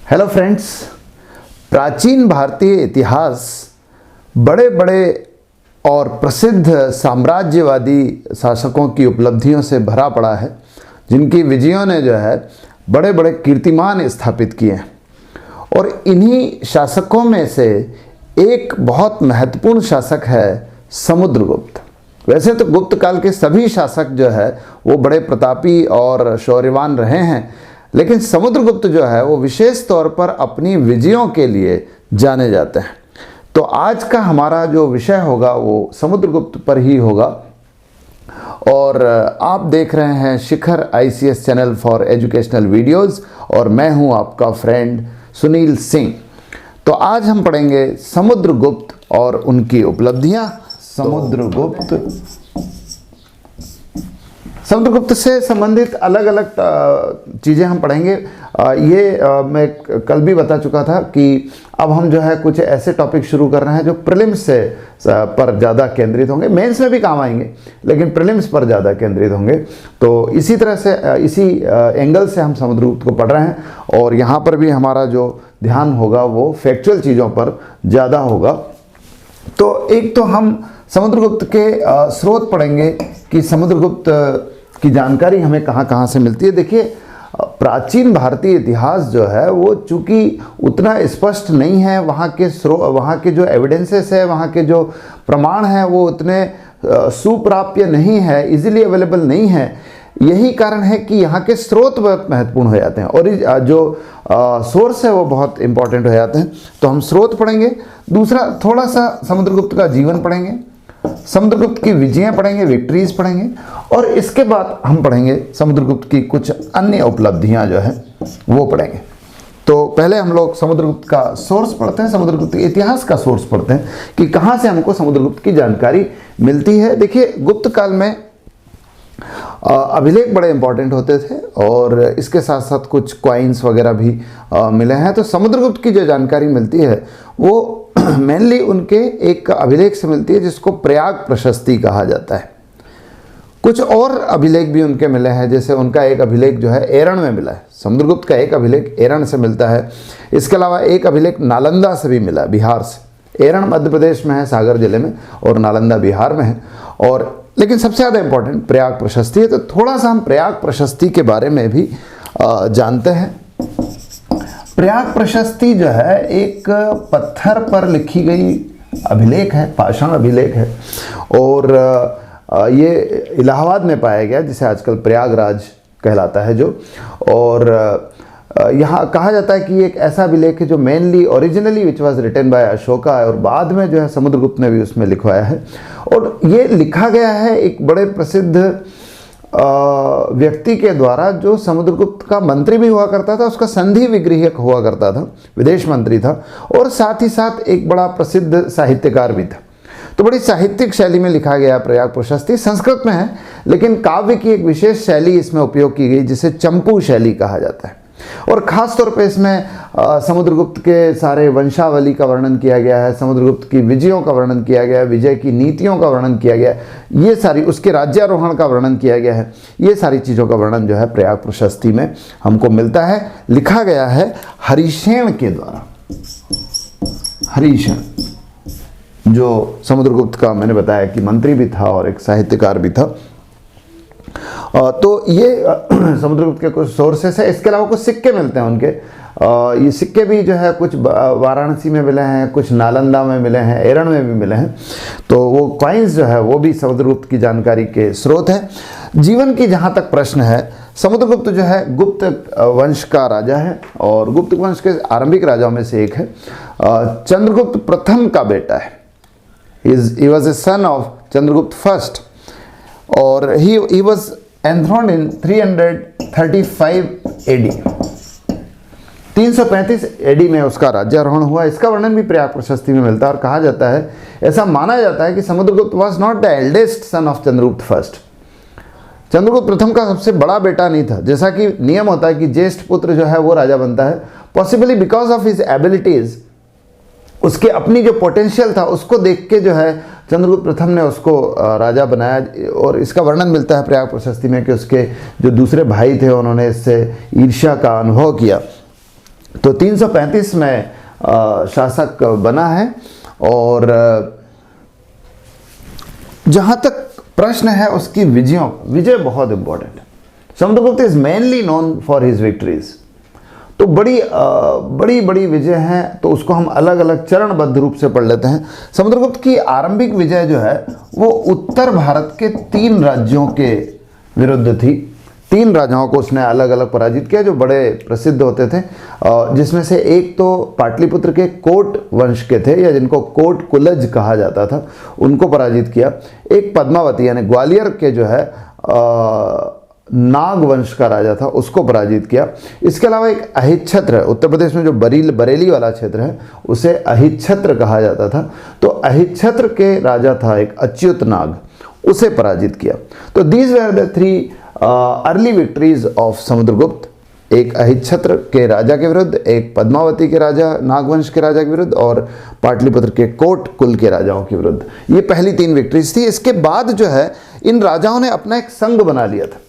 Hello friends, प्राचीन भारतीय इतिहास बड़े बड़े और प्रसिद्ध साम्राज्यवादी शासकों की उपलब्धियों से भरा पड़ा है, जिनकी विजयों ने जो है बड़े बड़े कीर्तिमान स्थापित किए हैं। और इन्हीं शासकों में से एक बहुत महत्वपूर्ण शासक है समुद्रगुप्त। वैसे तो गुप्त काल के सभी शासक जो है वो बड़े प्रतापी और शौर्यवान रहे हैं, लेकिन समुद्रगुप्त जो है वो विशेष तौर पर अपनी विजयों के लिए जाने जाते हैं। तो आज का हमारा जो विषय होगा वो समुद्रगुप्त पर ही होगा। और आप देख रहे हैं शिखर ICS channel for educational videos और मैं हूं आपका फ्रेंड सुनील सिंह। तो आज हम पढ़ेंगे समुद्रगुप्त और उनकी उपलब्धियां। समुद्रगुप्त से संबंधित अलग अलग चीज़ें हम पढ़ेंगे। मैं कल भी बता चुका था कि अब हम जो है कुछ ऐसे टॉपिक शुरू कर रहे हैं जो प्रीलिम्स से पर ज़्यादा केंद्रित होंगे। मेंस में भी काम आएंगे, लेकिन प्रीलिम्स पर ज़्यादा केंद्रित होंगे। तो इसी तरह से इसी एंगल से हम समुद्रगुप्त को पढ़ रहे हैं और यहाँ पर भी हमारा जो ध्यान होगा वो फैक्चुअल चीज़ों पर ज़्यादा होगा। तो एक तो हम समुद्रगुप्त के स्रोत पढ़ेंगे कि समुद्रगुप्त की जानकारी हमें कहाँ कहाँ से मिलती है। देखिए, प्राचीन भारतीय इतिहास जो है वो चूँकि उतना स्पष्ट नहीं है, वहाँ के जो एविडेंसेस है, वहाँ के जो प्रमाण हैं वो उतने सुप्राप्य नहीं है, इजीली अवेलेबल नहीं है। यही कारण है कि यहाँ के स्रोत बहुत महत्वपूर्ण हो जाते हैं और जो सोर्स है वो बहुत इंपॉर्टेंट हो जाते हैं। तो हम स्रोत पढ़ेंगे। दूसरा, थोड़ा सा समुद्रगुप्त का जीवन पढ़ेंगे, समुद्रगुप्त की विजयें पढ़ेंगे, विक्ट्रीज पढ़ेंगे, और इसके बाद हम पढ़ेंगे समुद्रगुप्त की कुछ अन्य उपलब्धियां जो है वो पढ़ेंगे। तो पहले हम लोग समुद्रगुप्त का सोर्स पढ़ते हैं, समुद्रगुप्त के इतिहास का सोर्स पढ़ते हैं कि कहाँ से हमको समुद्रगुप्त की जानकारी मिलती है। देखिए, गुप्त काल में अभिलेख बड़े इंपॉर्टेंट होते थे और इसके साथ साथ कुछ कॉइन्स वगैरह भी मिले हैं। तो समुद्रगुप्त की जो जानकारी मिलती है वो मेनली उनके एक अभिलेख से मिलती है जिसको प्रयाग प्रशस्ति कहा जाता है। कुछ और अभिलेख भी उनके मिले हैं, जैसे उनका एक अभिलेख जो है एरण में मिला है। समुद्रगुप्त का एक अभिलेख एरण से मिलता है। इसके अलावा एक अभिलेख नालंदा से भी मिला, बिहार से। एरण मध्य प्रदेश में है, सागर जिले में, और नालंदा बिहार में है। और लेकिन सबसे ज़्यादा इंपॉर्टेंट प्रयाग प्रशस्ति है। तो थोड़ा सा हम प्रयाग प्रशस्ति के बारे में भी जानते हैं। प्रयाग प्रशस्ति जो है एक पत्थर पर लिखी गई अभिलेख है, पाषाण अभिलेख है, और ये इलाहाबाद में पाया गया, जिसे आजकल प्रयागराज कहलाता है जो। और यहाँ कहा जाता है कि एक ऐसा अभिलेख है जो mainly originally which was written by Ashoka, और बाद में जो है समुद्रगुप्त ने भी उसमें लिखवाया है। और ये लिखा गया है एक बड़े प्रसिद्ध व्यक्ति के द्वारा जो समुद्रगुप्त का मंत्री भी हुआ करता था, उसका संधि विग्रहक हुआ करता था, विदेश मंत्री था, और साथ ही साथ एक बड़ा प्रसिद्ध साहित्यकार भी था। तो बड़ी साहित्यिक शैली में लिखा गया प्रयाग प्रशस्ति। संस्कृत में है, लेकिन काव्य की एक विशेष शैली इसमें उपयोग की गई जिसे चंपू शैली कहा जाता है। और ख़ास तौर पे इसमें समुद्रगुप्त के सारे वंशावली का वर्णन किया गया है, समुद्रगुप्त की विजयों का वर्णन किया गया है, विजय की नीतियों का वर्णन किया गया है, ये सारी, उसके राज्यारोहण का वर्णन किया गया है। ये सारी चीज़ों का वर्णन जो है प्रयाग प्रशस्ति में हमको मिलता है। लिखा गया है हरिशेन के द्वारा। हरिशेन जो समुद्रगुप्त का, मैंने बताया कि मंत्री भी था और एक साहित्यकार भी था। तो ये समुद्रगुप्त के कुछ सोर्सेस है। इसके अलावा कुछ सिक्के मिलते हैं उनके। ये सिक्के भी जो है कुछ वाराणसी में मिले हैं, कुछ नालंदा में मिले हैं, एरण में भी मिले हैं। तो वो कॉइन्स जो है वो भी समुद्रगुप्त की जानकारी के स्रोत है। जीवन की जहाँ तक प्रश्न है, समुद्रगुप्त जो है गुप्त वंश का राजा है और गुप्त वंश के आरंभिक राजाओं में से एक है। चंद्रगुप्त प्रथम का बेटा है। he was a son of Chandragupta first, और he was enthroned in 335 AD। 335 AD में उसका राज्यारोहण हुआ। इसका वर्णन भी प्रयाग प्रशस्ति में मिलता है और कहा जाता है, ऐसा माना जाता है कि Samudragupta was not the eldest son of Chandragupta first. Chandragupta प्रथम का सबसे बड़ा बेटा नहीं था। जैसा कि नियम होता है कि ज्येष्ठ पुत्र जो है वो राजा बनता है, possibly because of his abilities, उसके अपनी जो पोटेंशियल था उसको देख के जो है चंद्रगुप्त प्रथम ने उसको राजा बनाया। और इसका वर्णन मिलता है प्रयाग प्रशस्ति में कि उसके जो दूसरे भाई थे उन्होंने इससे ईर्ष्या का अनुभव किया। तो 335 में शासक बना है। और जहां तक प्रश्न है उसकी विजय बहुत इंपॉर्टेंट है। Samudragupta is mainly known for his victories. तो बड़ी विजय हैं, तो उसको हम अलग अलग चरणबद्ध रूप से पढ़ लेते हैं। समुद्रगुप्त की आरंभिक विजय जो है वो उत्तर भारत के 3 राज्यों के विरुद्ध थी। 3 राजाओं को उसने अलग अलग पराजित किया जो बड़े प्रसिद्ध होते थे, जिसमें से एक तो पाटलिपुत्र के कोट वंश के थे, या जिनको कोट कुलज कहा जाता था, उनको पराजित किया। एक पद्मावती यानी ग्वालियर के जो है नाग वंश का राजा था, उसको पराजित किया। इसके अलावा एक अहिच्छत्र, उत्तर प्रदेश में जो बरेली वाला क्षेत्र है उसे अहिच्छत्र कहा जाता था, तो अहिच्छत्र के राजा था एक अच्युत नाग, उसे पराजित किया। तो these were the 3 early victories of Samudragupta, एक अहिच्छत्र के राजा के विरुद्ध, एक पद्मावती के राजा नागवंश के राजा के विरुद्ध, और पाटलिपुत्र के कोट कुल के राजाओं के विरुद्ध। ये पहली 3 विक्ट्रीज थी। इसके बाद जो है इन राजाओं ने अपना एक संघ बना लिया था,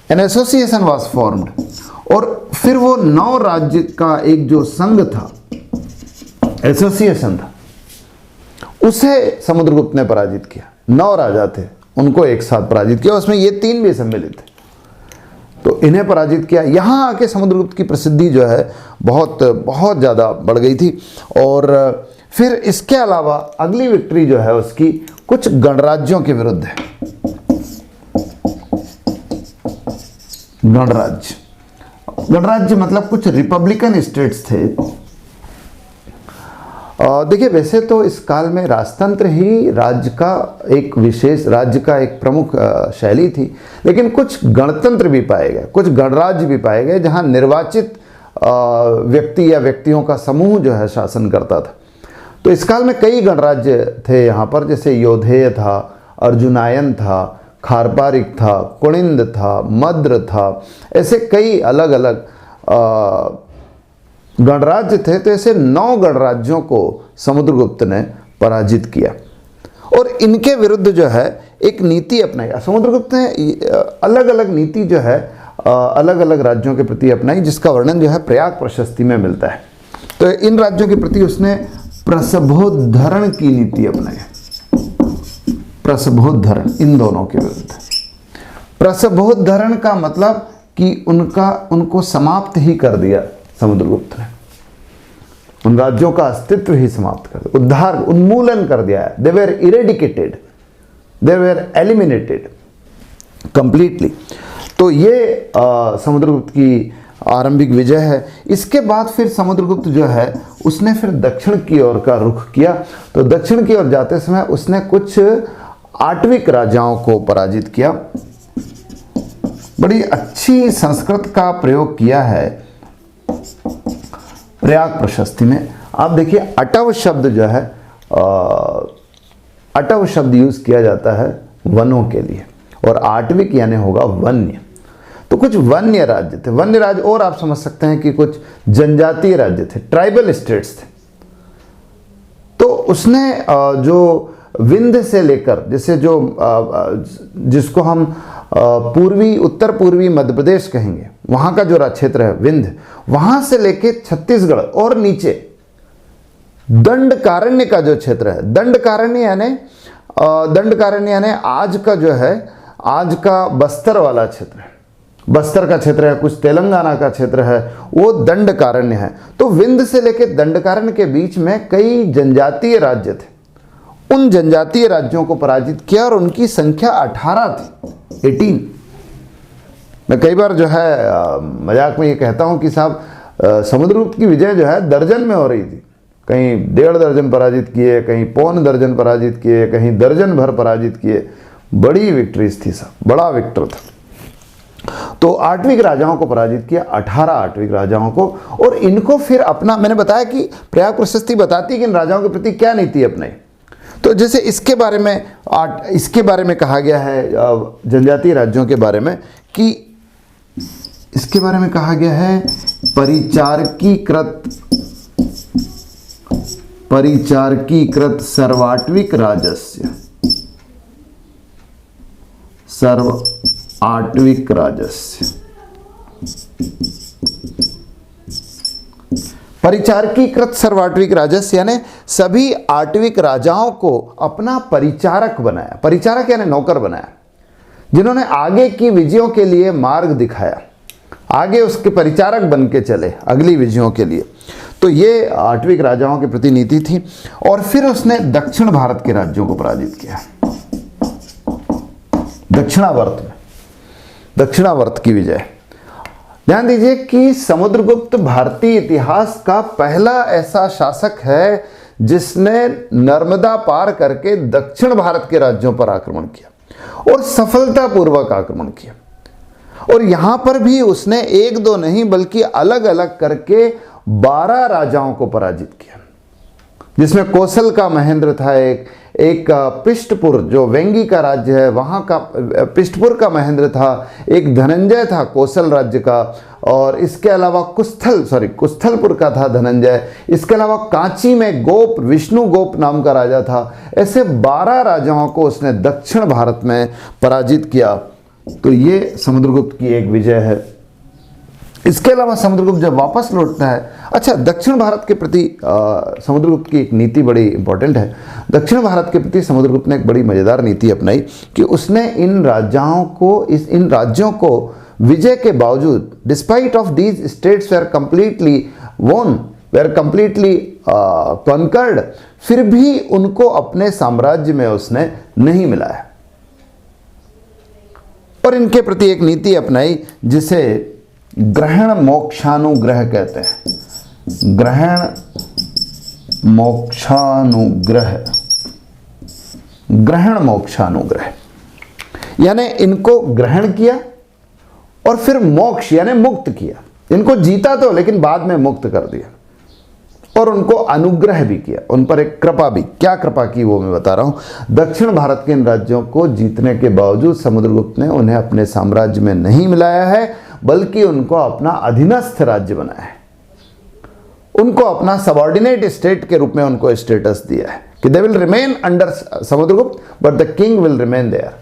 एन एसोसिएशन वॉज फॉर्म्ड, और फिर वो 9 राज्य का एक जो संघ था, एसोसिएशन था, उसे समुद्रगुप्त ने पराजित किया। 9 राजा थे, उनको एक साथ पराजित किया, उसमें ये 3 भी सम्मिलित थे, तो इन्हें पराजित किया। यहाँ आके समुद्रगुप्त की प्रसिद्धि जो है बहुत ज़्यादा बढ़ गई थी। और फिर इसके अलावा अगली विक्ट्री जो है उसकी कुछ गणराज्यों के विरुद्ध है। गणराज्य मतलब कुछ रिपब्लिकन स्टेट्स थे। देखिए, वैसे तो इस काल में राजतंत्र ही राज्य का एक प्रमुख शैली थी, लेकिन कुछ गणतंत्र भी पाए गए, कुछ गणराज्य भी पाए गए जहां निर्वाचित व्यक्ति या व्यक्तियों का समूह जो है शासन करता था। तो इस काल में कई गणराज्य थे यहाँ पर, जैसे योधेय था, अर्जुनायन था, खारपारिक था, कुणिंद था, मद्र था, ऐसे कई अलग अलग गणराज्य थे। तो ऐसे 9 गणराज्यों को समुद्रगुप्त ने पराजित किया और इनके विरुद्ध जो है एक नीति अपनाई। समुद्रगुप्त ने अलग अलग नीति जो है अलग अलग राज्यों के प्रति अपनाई, जिसका वर्णन जो है प्रयाग प्रशस्ति में मिलता है। तो इन राज्यों के प्रति उसने प्रसभोद्धरण की नीति अपनाई। प्रसभोद्धरण, इन दोनों के विरुद्ध। प्रसभोद्धरण का मतलब कि उनको समाप्त ही कर दिया समुद्रगुप्त ने, उन राज्यों का अस्तित्व ही समाप्त कर दिया, उन्मूलन कर दिया है। They were eradicated, they were eliminated completely. तो ये समुद्रगुप्त की आरंभिक विजय है। इसके बाद फिर समुद्रगुप्त जो है उसने फिर दक्षिण की ओर का रुख किया। तो दक्षिण की ओर जाते समय उसने कुछ आट्विक राजाओं को पराजित किया। बड़ी अच्छी संस्कृत का प्रयोग किया है प्रयाग प्रशस्ति में। आप देखिए, अटव शब्द जो है, अटव शब्द यूज किया जाता है वनों के लिए, और आट्विक यानी होगा वन्य। तो कुछ वन्य राज्य थे, वन्य राज्य, और आप समझ सकते हैं कि कुछ जनजातीय राज्य थे, ट्राइबल स्टेट्स थे। तो उसने जो विंध्य से लेकर, जैसे जिसको हम उत्तर पूर्वी मध्य प्रदेश कहेंगे, वहां का जो क्षेत्र है विंध्य, वहां से लेके छत्तीसगढ़ और नीचे दंडकारण्य का जो क्षेत्र है, दंडकारण्य यानी आज का जो है, आज का बस्तर वाला क्षेत्र है, बस्तर का क्षेत्र है, कुछ तेलंगाना का क्षेत्र है, वो दंडकारण्य है। तो विंध्य से लेके दंडकारण्य के बीच में कई जनजातीय राज्य थे। उन जनजातीय राज्यों को पराजित किया और उनकी संख्या 18 थी, 18। मैं कई बार जो है मजाक में ये कहता हूं कि साहब, समुद्रगुप्त की विजय जो है दर्जन में हो रही थी। कहीं 1.5 दर्जन पराजित किए, कहीं 1.25 दर्जन पराजित किए, कहीं दर्जन भर पराजित किए। बड़ी विक्ट्रीज थी साहब, बड़ा विक्टर था। तो आट्विक राजाओं को पराजित किया, 18 आट्विक राजाओं को। और इनको फिर अपना, मैंने बताया कि प्रयाग प्रशस्ति बताती है कि इन राजाओं के प्रति क्या नीति अपनाई। तो जैसे इसके बारे में कहा गया है जनजातीय राज्यों के बारे में, कि इसके बारे में कहा गया है परिचारकीकृत सर्वाट्विक राजस्य, परिचारकीकृत सर्व आटविक राजस्य यानी सभी आटविक राजाओं को अपना परिचारक बनाया। परिचारक यानी नौकर बनाया, जिन्होंने आगे की विजयों के लिए मार्ग दिखाया, आगे उसके परिचारक बन के चले अगली विजयों के लिए। तो ये आटविक राजाओं के प्रति नीति थी। और फिर उसने दक्षिण भारत के राज्यों को पराजित किया। दक्षिणावर्त की विजय। ध्यान दीजिए कि समुद्रगुप्त भारतीय इतिहास का पहला ऐसा शासक है जिसने नर्मदा पार करके दक्षिण भारत के राज्यों पर आक्रमण किया और सफलतापूर्वक आक्रमण किया। और यहां पर भी उसने एक दो नहीं बल्कि अलग अलग करके 12 राजाओं को पराजित किया, जिसमें कौशल का महेंद्र था, एक पिष्टपुर जो वेंगी का राज्य है वहां का पिष्टपुर का महेंद्र था, एक धनंजय था कौशल राज्य का, और इसके अलावा कुस्थलपुर का था धनंजय। इसके अलावा कांची में विष्णु गोप नाम का राजा था। ऐसे 12 राजाओं को उसने दक्षिण भारत में पराजित किया। तो ये समुद्रगुप्त की एक विजय है। इसके अलावा समुद्रगुप्त जब वापस लौटता है, अच्छा दक्षिण भारत के प्रति समुद्रगुप्त की एक नीति बड़ी इंपॉर्टेंट है। दक्षिण भारत के प्रति समुद्रगुप्त ने एक बड़ी मजेदार नीति अपनाई कि उसने इन राज्यों को विजय के बावजूद, despite of these states were completely conquered, फिर भी उनको अपने साम्राज्य में उसने नहीं मिलाया और इनके प्रति एक नीति अपनाई जिसे ग्रहण मोक्षानुग्रह कहते हैं। ग्रहण मोक्षानुग्रह यानी इनको ग्रहण किया और फिर मोक्ष यानी मुक्त किया। इनको जीता तो लेकिन बाद में मुक्त कर दिया और उनको अनुग्रह भी किया, उन पर एक कृपा भी। क्या कृपा की वो मैं बता रहा हूं। दक्षिण भारत के इन राज्यों को जीतने के बावजूद समुद्रगुप्त ने उन्हें अपने साम्राज्य में नहीं मिलाया है, बल्कि उनको अपना अधीनस्थ राज्य बनाया है। उनको अपना सबऑर्डिनेट स्टेट के रूप में उनको स्टेटस दिया है कि they will remain under Samudragupta but the king will remain there.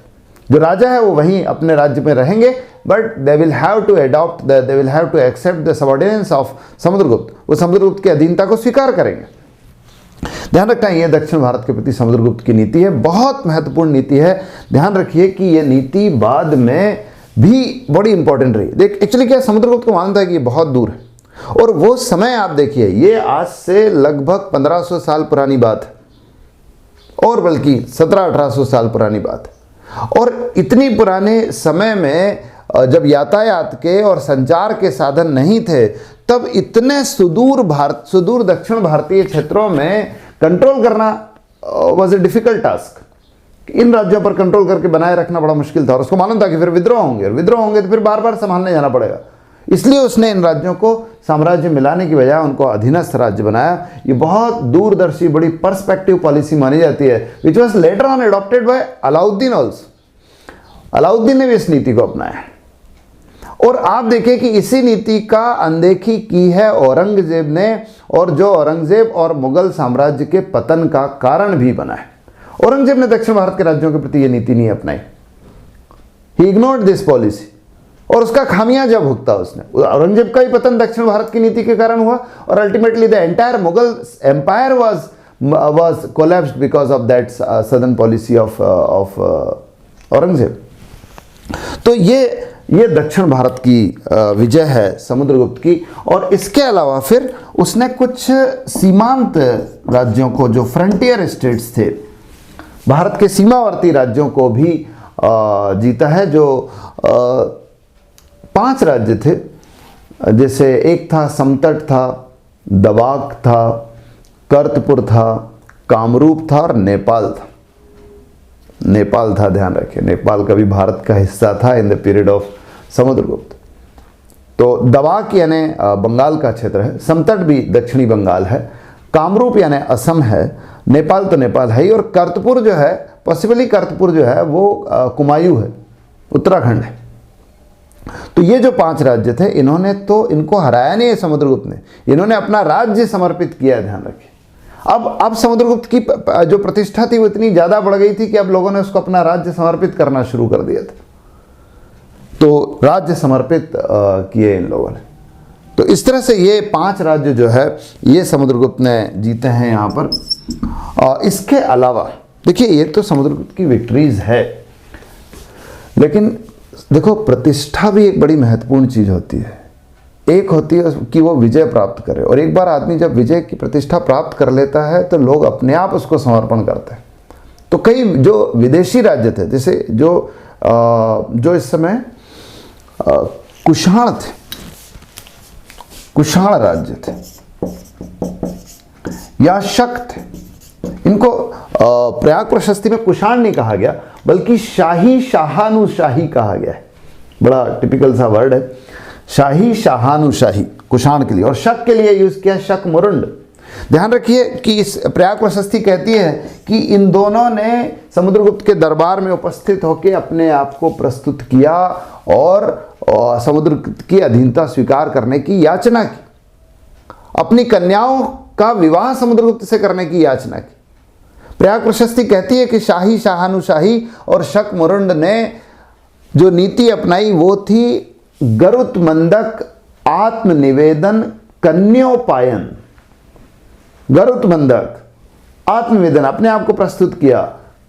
जो राजा है वो वहीं अपने राज्य में रहेंगे, but they will have to accept the subordinance of Samudragupta. वो समुद्रगुप्त की अधीनता को स्वीकार करेंगे। ध्यान रखना, ये दक्षिण भारत के प्रति समुद्रगुप्त की नीति है, बहुत महत्वपूर्ण नीति है। ध्यान रखिए कि ये नीति बाद में भी बड़ी इंपॉर्टेंट रही। देख एक्चुअली क्या समुद्रगुप्त को मानता है कि ये बहुत दूर है, और वो समय आप देखिए, ये आज से लगभग 1500 साल पुरानी बात है, और बल्कि 1700-1800 साल पुरानी बात है। और इतनी पुराने समय में जब यातायात के और संचार के साधन नहीं थे, तब इतने सुदूर दक्षिण भारतीय क्षेत्रों में कंट्रोल करना वॉज ए डिफिकल्ट टास्क। इन राज्यों पर कंट्रोल करके बनाए रखना बड़ा मुश्किल था, और उसको मालूम था कि फिर विद्रोह होंगे, और विद्रोह होंगे तो फिर बार बार संभालने जाना पड़ेगा। इसलिए उसने इन राज्यों को साम्राज्य मिलाने की बजाय उनको अधीनस्थ राज्य बनाया। ये बहुत दूरदर्शी, बड़ी पर्सपेक्टिव पॉलिसी मानी जाती है, which was later on adopted by Alauddin also. Alauddin ने भी इस नीति को अपनाया, और आप देखिए कि इसी नीति का अनदेखी की है औरंगजेब ने, और जो औरंगजेब और मुगल साम्राज्य के पतन का कारण भी बना है। औरंगजेब ने दक्षिण भारत के राज्यों के प्रति यह नीति नहीं अपनाई, ही इग्नोर्ड दिस पॉलिसी, और उसका खामियाजा भुगता उसने। औरंगजेब का ही पतन दक्षिण भारत की नीति के कारण हुआ, और ultimately the entire Mughal empire was collapsed because of that southern policy of Aurangzeb. तो ये दक्षिण भारत की विजय है समुद्रगुप्त की। और इसके अलावा फिर उसने कुछ सीमांत राज्यों को, जो फ्रंटियर स्टेट्स थे, भारत के सीमावर्ती राज्यों को भी जीता है। जो 5 राज्य थे, जैसे एक था समतट था, दबाक था, कर्तपुर था, कामरूप था और नेपाल था। ध्यान रखें, नेपाल का भी भारत का हिस्सा था in the period of Samudragupta. तो दबाक यानी बंगाल का क्षेत्र है, समतट भी दक्षिणी बंगाल है, कामरूप यानी असम है, नेपाल तो नेपाल है ही, और कर्तपुर जो है, पॉसिबली कर्तपुर जो है वो कुमायूं है, उत्तराखंड है। तो ये जो 5 राज्य थे, इनको हराया नहीं है समुद्रगुप्त ने, इन्होंने अपना राज्य समर्पित किया है। ध्यान रखिए, अब समुद्रगुप्त की जो प्रतिष्ठा थी वो इतनी ज़्यादा बढ़ गई थी कि अब लोगों ने उसको अपना राज्य समर्पित करना शुरू कर दिया था। तो राज्य समर्पित किए इन लोगों ने। तो इस तरह से ये 5 राज्य जो है ये समुद्रगुप्त ने जीते हैं यहाँ पर। और इसके अलावा देखिए ये तो समुद्रगुप्त की विक्ट्रीज है, लेकिन देखो प्रतिष्ठा भी एक बड़ी महत्वपूर्ण चीज होती है। एक होती है कि वो विजय प्राप्त करे, और एक बार आदमी जब विजय की प्रतिष्ठा प्राप्त कर लेता है तो लोग अपने आप उसको समर्पण करते हैं। तो कई जो विदेशी राज्य थे, जैसे जो इस समय कुषाण थे, कुषाण राज्य थे या शक थे, इनको प्रयाग प्रशस्ति में कुषाण नहीं कहा गया बल्कि शाही शाहानुशाही कहा गया है। बड़ा टिपिकल सा वर्ड है, शाही शाहानुशाही कुषाण के लिए, और शक के लिए यूज किया शक मुरुंड। ध्यान रखिए कि इस प्रयाग प्रशस्ति कहती है कि इन दोनों ने समुद्रगुप्त के दरबार में उपस्थित होकर अपने आप को प्रस्तुत किया और समुद्रगुप्त की अधीनता स्वीकार करने की याचना की, अपनी कन्याओं का विवाह समुद्रगुप्त से करने की याचना की। प्रयाग प्रशस्ति कहती है कि शाही शाहानुशाही और शक मुरुंड ने जो नीति अपनाई वो थी गरुत मंदक आत्मनिवेदन कन्योपायन। गरुत मंदक आत्मनिवेदन, अपने आप को प्रस्तुत किया,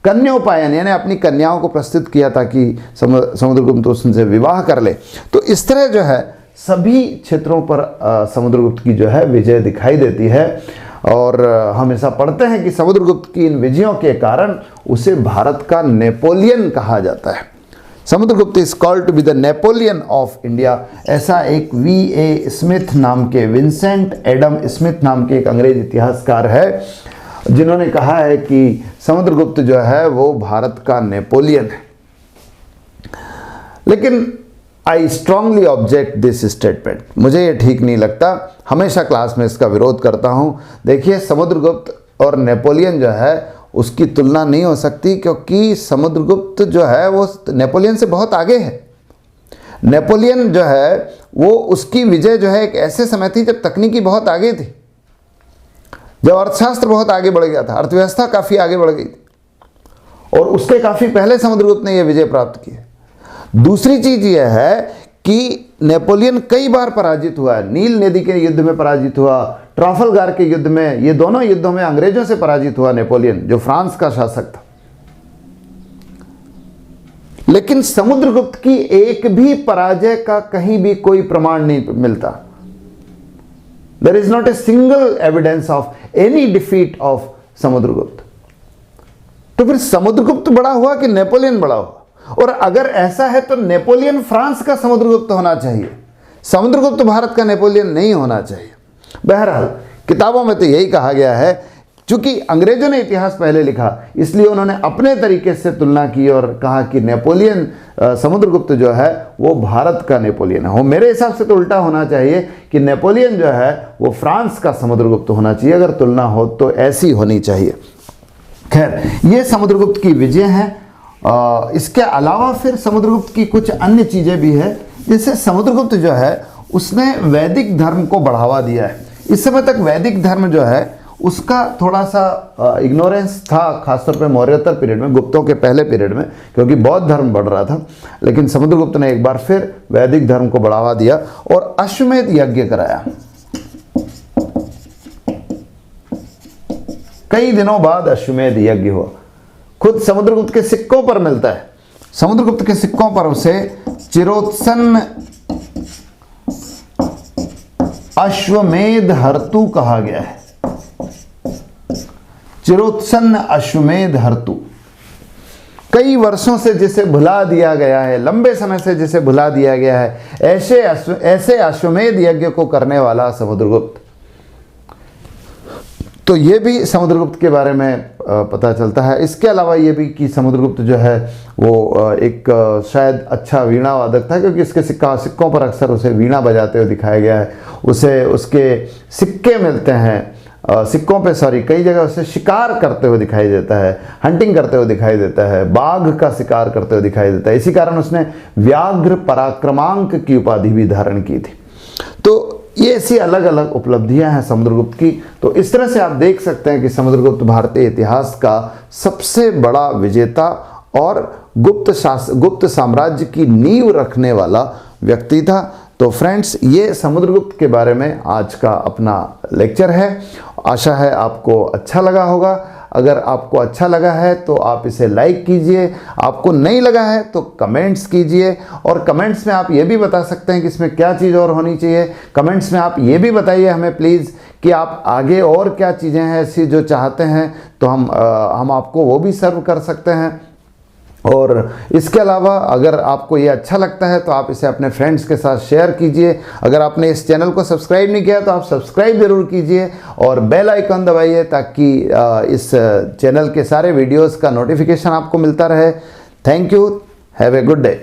कन्योपायन यानी अपनी कन्याओं को प्रस्तुत किया ताकि समुद्रगुप्त उनसे विवाह कर ले। तो इस तरह जो है सभी क्षेत्रों पर समुद्रगुप्त की जो है विजय दिखाई देती है, और हमेशा पढ़ते हैं कि समुद्रगुप्त की इन विजयों के कारण उसे भारत का नेपोलियन कहा जाता है। Samudragupta is called to be the Napoleon of India. ऐसा एक V.A. स्मिथ नाम के, विंसेंट एडम स्मिथ नाम के एक अंग्रेज इतिहासकार है जिन्होंने कहा है कि समुद्रगुप्त जो है वो भारत का नेपोलियन है। लेकिन I strongly object this statement, मुझे ये ठीक नहीं लगता, हमेशा क्लास में इसका विरोध करता हूँ। देखिए समुद्रगुप्त और नेपोलियन जो है उसकी तुलना नहीं हो सकती, क्योंकि समुद्रगुप्त जो है वो नेपोलियन से बहुत आगे है। नेपोलियन जो है वो उसकी विजय जो है एक ऐसे समय थी जब तकनीकी बहुत आगे थी, जब अर्थशास्त्र बहुत आगे बढ़ गया था, अर्थव्यवस्था काफ़ी आगे बढ़ गई थी, और उसके काफ़ी पहले समुद्रगुप्त ने यह विजय प्राप्त की है। दूसरी चीज यह है कि नेपोलियन कई बार पराजित हुआ है। नील नदी के युद्ध में पराजित हुआ, ट्राफलगार के युद्ध में, ये दोनों युद्धों में अंग्रेजों से पराजित हुआ नेपोलियन, जो फ्रांस का शासक था। लेकिन समुद्रगुप्त की एक भी पराजय का कहीं भी कोई प्रमाण नहीं मिलता। There is not a single evidence of any defeat of Samudragupta. तो फिर समुद्रगुप्त बड़ा हुआ कि नेपोलियन बड़ा हुआ? और अगर ऐसा है तो नेपोलियन फ्रांस का समुद्रगुप्त होना चाहिए, समुद्रगुप्त भारत का नेपोलियन नहीं होना चाहिए। बहरहाल किताबों में तो यही कहा गया है, चूंकि अंग्रेजों ने इतिहास पहले लिखा इसलिए उन्होंने अपने तरीके से तुलना की और कहा कि नेपोलियन समुद्रगुप्त जो है वो भारत का नेपोलियन है। मेरे हिसाब से तो उल्टा होना चाहिए कि नेपोलियन जो है वो फ्रांस का समुद्रगुप्त होना चाहिए, अगर तुलना हो तो ऐसी होनी चाहिए। खैर, ये समुद्रगुप्त की विजय हैं। इसके अलावा फिर समुद्रगुप्त की कुछ अन्य चीज़ें भी है, जैसे समुद्रगुप्त जो है उसने वैदिक धर्म को बढ़ावा दिया है। इस समय तक वैदिक धर्म जो है उसका थोड़ा सा इग्नोरेंस था, खासतौर पे मौर्योत्तर पीरियड में, गुप्तों के पहले पीरियड में, क्योंकि बौद्ध धर्म बढ़ रहा था। लेकिन समुद्रगुप्त ने एक बार फिर वैदिक धर्म को बढ़ावा दिया और अश्वमेध यज्ञ कराया। कई दिनों बाद अश्वमेध यज्ञ हुआ, खुद समुद्रगुप्त के सिक्कों पर मिलता है। समुद्रगुप्त के सिक्कों पर उसे चिरोत्सन्न अश्वमेध हर्तु कहा गया है। चिरोत्सन्न अश्वमेध हर्तु, कई वर्षों से जिसे भुला दिया गया है, लंबे समय से जिसे भुला दिया गया है, ऐसे अश्वमेध यज्ञ को करने वाला समुद्रगुप्त। तो ये भी समुद्रगुप्त के बारे में पता चलता है। इसके अलावा ये भी कि समुद्रगुप्त जो है वो एक शायद अच्छा वीणा वादक था, क्योंकि इसके सिक्कों पर अक्सर उसे वीणा बजाते हुए दिखाया गया है। उसे उसके सिक्के मिलते हैं, सिक्कों पे कई जगह उसे शिकार करते हुए दिखाई देता है, हंटिंग करते हुए दिखाई देता है, बाघ का शिकार करते हुए दिखाई देता है। इसी कारण उसने व्याघ्र पराक्रमांक की उपाधि भी धारण की थी। तो ये ऐसी अलग अलग उपलब्धियां हैं समुद्रगुप्त की। तो इस तरह से आप देख सकते हैं कि समुद्रगुप्त भारतीय इतिहास का सबसे बड़ा विजेता और गुप्त साम्राज्य की नींव रखने वाला व्यक्ति था। तो फ्रेंड्स, ये समुद्रगुप्त के बारे में आज का अपना लेक्चर है। आशा है आपको अच्छा लगा होगा। अगर आपको अच्छा लगा है तो आप इसे लाइक कीजिए, आपको नहीं लगा है तो कमेंट्स कीजिए, और कमेंट्स में आप ये भी बता सकते हैं कि इसमें क्या चीज़ और होनी चाहिए। कमेंट्स में आप ये भी बताइए हमें प्लीज़ कि आप आगे और क्या चीज़ें हैं ऐसी जो चाहते हैं, तो हम आपको वो भी सर्व कर सकते हैं। और इसके अलावा अगर आपको ये अच्छा लगता है तो आप इसे अपने फ्रेंड्स के साथ शेयर कीजिए। अगर आपने इस चैनल को सब्सक्राइब नहीं किया तो आप सब्सक्राइब ज़रूर कीजिए और बेल आइकन दबाइए ताकि इस चैनल के सारे वीडियोस का नोटिफिकेशन आपको मिलता रहे। Thank you, have a good day.